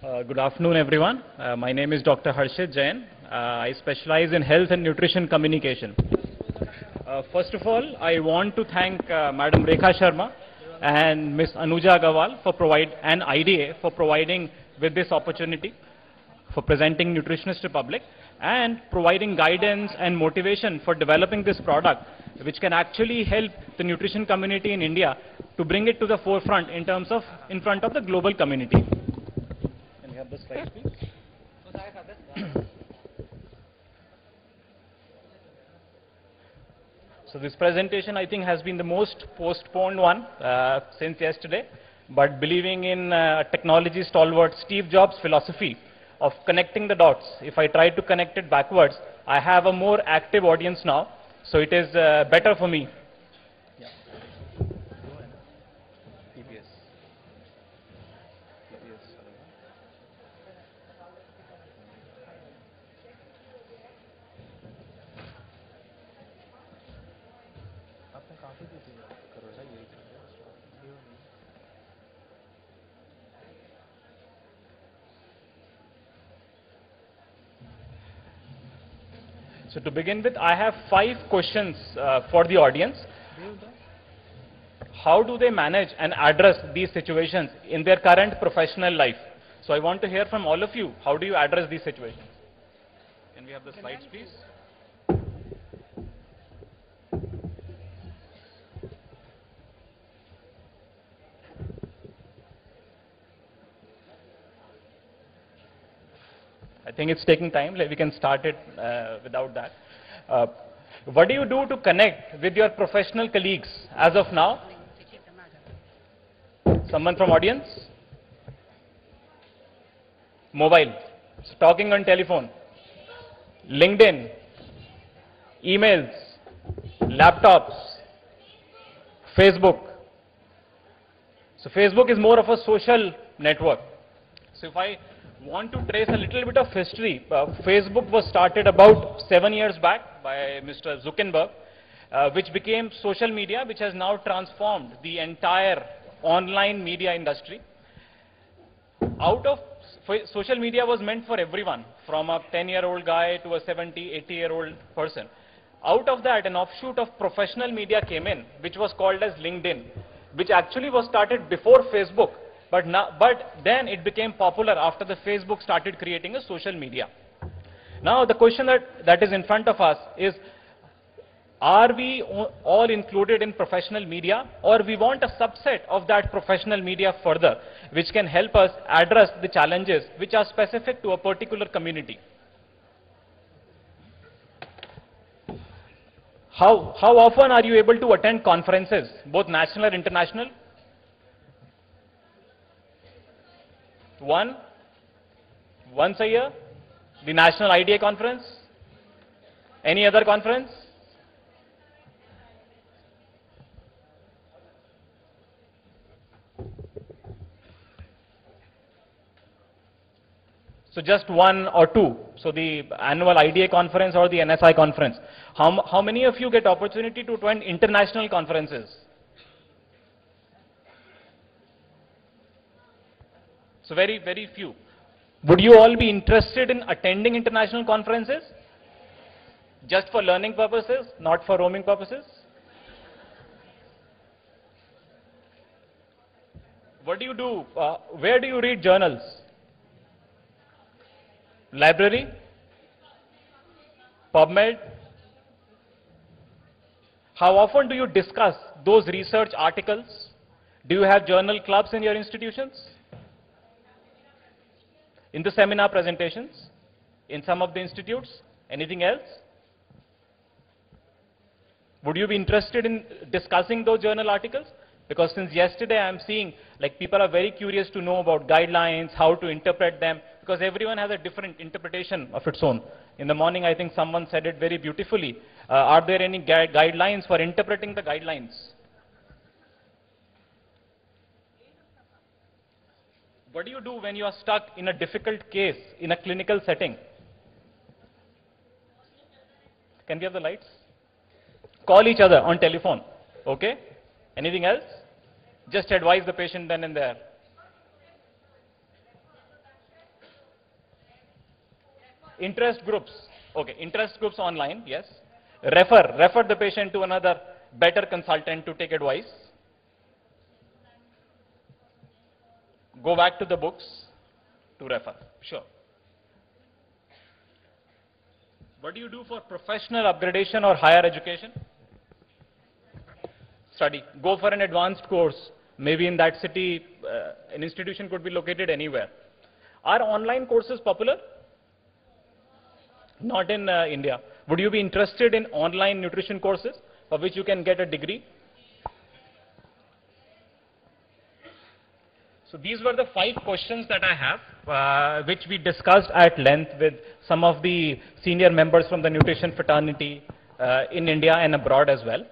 Good afternoon, everyone. My name is Dr. Harshit Jain. I specialize in health and nutrition communication. First of all, I want to thank Madam Rekha Sharma and Ms. Anuja Agrawal and IDA for providing with this opportunity for presenting Nutritionist Republic and providing guidance and motivation for developing this product, which can actually help the nutrition community in India to bring it to the forefront in front of the global community. Can we have the slides, please? So this presentation, I think, has been the most postponed one since yesterday, but believing in technology stalwart Steve Jobs' philosophy of connecting the dots, if I try to connect it backwards, I have a more active audience now, so it is better for me. Yeah. EPS. So to begin with, I have 5 questions for the audience. How do they manage and address these situations in their current professional life? So I want to hear from all of you, how do you address these situations? Can we have the slides, please? I think it's taking time. We can start it without that. What do you do to connect with your professional colleagues as of now? Someone from audience? Mobile. So talking on telephone. LinkedIn. Emails. Laptops. Facebook. So Facebook is more of a social network. So if I want to trace a little bit of history, Facebook was started about 7 years back by Mr. Zuckerberg, which became social media, which has now transformed the entire online media industry. Social media was meant for everyone, from a 10-year-old guy to a 70, 80-year-old person. Out of that, an offshoot of professional media came in, which was called as LinkedIn, which actually was started before Facebook. But then it became popular after the Facebook started creating a social media. Now the question that is in front of us is, are we all included in professional media, or we want a subset of that professional media further, which can help us address the challenges which are specific to a particular community? How often are you able to attend conferences, both national or international? Once a year, the National IDA conference. Any other conference? So just 1 or 2. So the annual IDA conference or the NSI conference. How many of you get opportunity to attend international conferences? So very, very few. Would you all be interested in attending international conferences? Just for learning purposes, not for roaming purposes? What do you do? Where do you read journals? Library? PubMed? How often do you discuss those research articles? Do you have journal clubs in your institutions? In the seminar presentations, in some of the institutes, anything else? Would you be interested in discussing those journal articles? Because since yesterday I am seeing like people are very curious to know about guidelines, how to interpret them, because everyone has a different interpretation of its own. In the morning I think someone said it very beautifully. Are there any guidelines for interpreting the guidelines? What do you do when you are stuck in a difficult case in a clinical setting? Can we have the lights? Call each other on telephone. Okay? Anything else? Just advise the patient then and there. Interest groups. Okay, interest groups online, yes. Refer the patient to another better consultant to take advice. Go back to the books to refer, sure. What do you do for professional upgradation or higher education? Study. Go for an advanced course. Maybe in that city, an institution could be located anywhere. Are online courses popular? Not in India. Would you be interested in online nutrition courses for which you can get a degree? So these were the 5 questions that I have, which we discussed at length with some of the senior members from the nutrition fraternity in India and abroad as well,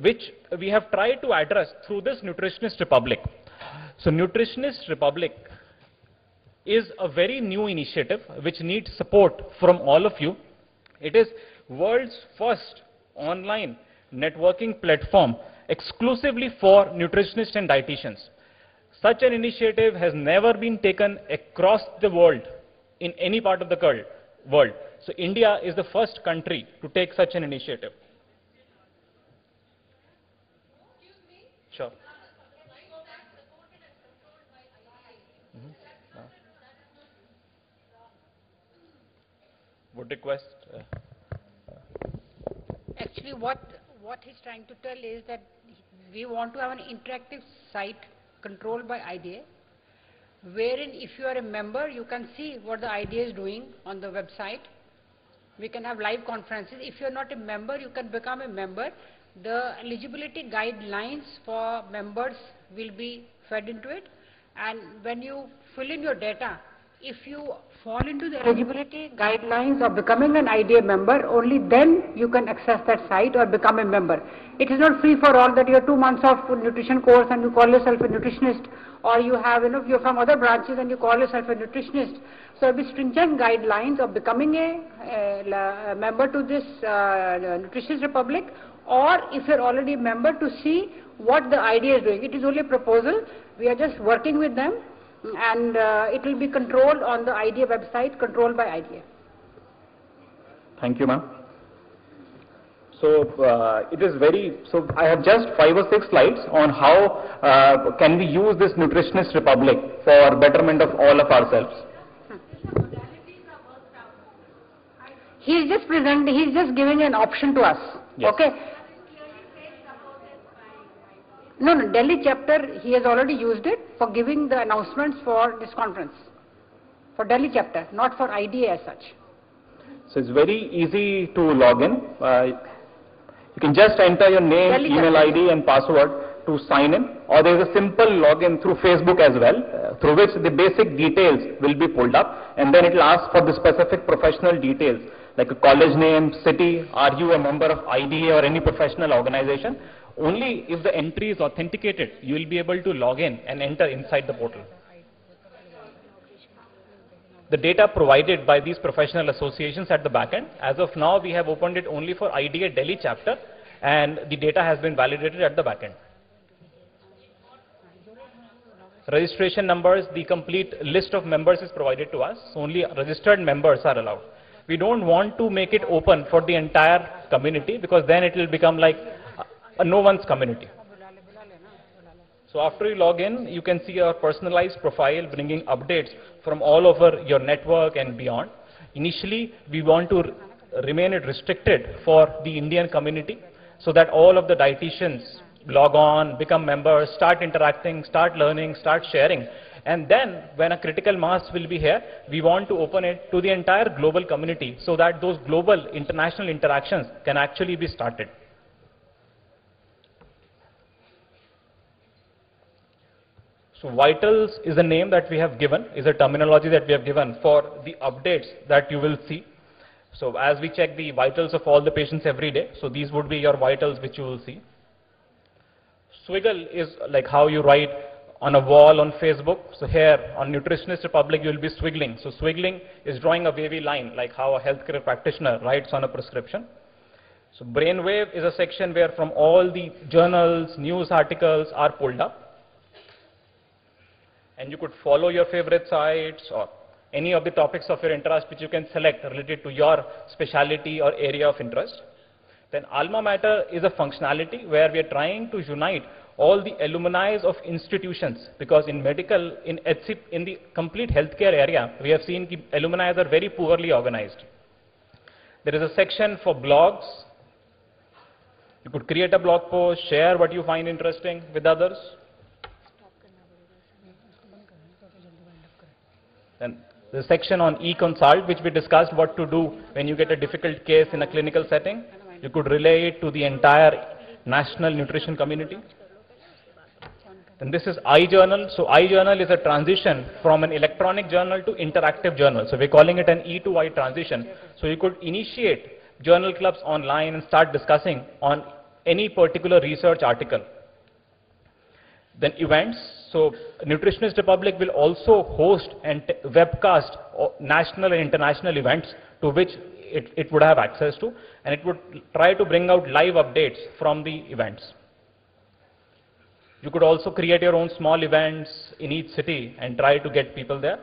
which we have tried to address through this Nutritionist Republic. So Nutritionist Republic is a very new initiative which needs support from all of you. It is world's first online networking platform exclusively for nutritionists and dietitians. Such an initiative has never been taken across the world in any part of the world. So India is the first country to take such an initiative. Sure. Would request. Actually, what he's trying to tell is that we want to have an interactive site controlled by IDA, wherein if you are a member, you can see what the IDA is doing on the website. We can have live conferences. If you are not a member, you can become a member. The eligibility guidelines for members will be fed into it, and when you fill in your data, if you fall into the eligibility guidelines of becoming an IDA member, only then you can access that site or become a member. It is not free for all that you have 2 months of nutrition course and you call yourself a nutritionist, or you have, you're from other branches and you call yourself a nutritionist. So there will be stringent guidelines of becoming a member to this Nutritionist Republic, or if you're already a member, to see what the IDA is doing. It is only a proposal. We are just working with them, and it will be controlled on the IDA website, controlled by IDA. Thank you, ma'am. So it is so I have just 5 or 6 slides on how can we use this Nutritionist Republic for betterment of all of ourselves. He's just giving an option to us. Yes. Okay. No, Delhi chapter, he has already used it for giving the announcements for this conference. For Delhi chapter, not for IDA as such. So it's very easy to log in. You can just enter your name, Delhi email chapter. ID and password to sign in, or there is a simple login through Facebook as well, through which the basic details will be pulled up, and then it will ask for the specific professional details, like a college name, city, are you a member of IDA or any professional organization. Only if the entry is authenticated, you will be able to log in and enter inside the portal. The data provided by these professional associations at the back end, as of now we have opened it only for IDA Delhi chapter, and the data has been validated at the back end. Registration numbers, the complete list of members is provided to us. Only registered members are allowed. We don't want to make it open for the entire community, because then it will become like a no one's community. So after you log in, you can see our personalized profile bringing updates from all over your network and beyond. Initially, we want to remain it restricted for the Indian community, so that all of the dietitians log on, become members, start interacting, start learning, start sharing. And then when a critical mass will be here, we want to open it to the entire global community, so that those global international interactions can actually be started. So vitals is a name that we have given, is a terminology that we have given for the updates that you will see. So as we check the vitals of all the patients every day, so these would be your vitals which you will see. Swiggle is like how you write on a wall on Facebook. So here on Nutritionist Republic you will be swiggling. So swiggling is drawing a wavy line, like how a healthcare practitioner writes on a prescription. So brainwave is a section where from all the journals, news articles are pulled up. And you could follow your favorite sites or any of the topics of your interest which you can select related to your specialty or area of interest. Then Alma Mater is a functionality where we are trying to unite all the alumni of institutions, because in medical, in the complete healthcare area, we have seen the alumni are very poorly organized. There is a section for blogs. You could create a blog post, share what you find interesting with others. Then the section on e-consult, which we discussed what to do when you get a difficult case in a clinical setting. You could relay it to the entire national nutrition community. And this is iJournal. So iJournal is a transition from an electronic journal to interactive journal. So we're calling it an E to I transition. So you could initiate journal clubs online and start discussing on any particular research article. Then events. So Nutritionist Republic will also host and webcast national and international events to which it would have access to, and it would try to bring out live updates from the events. You could also create your own small events in each city and try to get people there.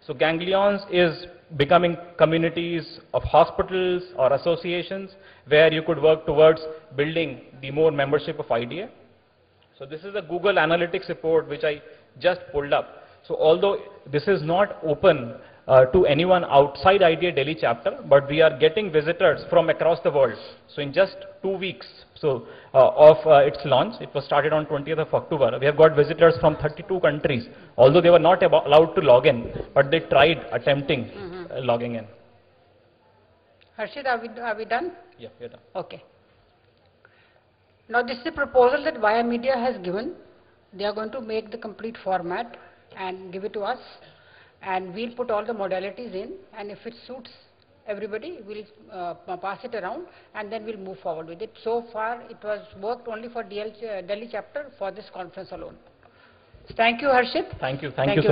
So Ganglions is becoming communities of hospitals or associations where you could work towards building the more membership of IDA. So this is a Google Analytics report which I just pulled up. So although this is not open to anyone outside IDA Delhi chapter, but we are getting visitors from across the world. So in just 2 weeks of its launch, it was started on 20th of October, we have got visitors from 32 countries, although they were not allowed to log in, but they tried attempting logging in. Harshit, are we done? Yeah, we're done. Okay. Now this is a proposal that Via Media has given. They are going to make the complete format and give it to us, and we'll put all the modalities in, and if it suits everybody, we'll pass it around, and then we'll move forward with it. So far, it was worked only for Delhi chapter for this conference alone. Thank you, Harshit. Thank you. Thank you so much.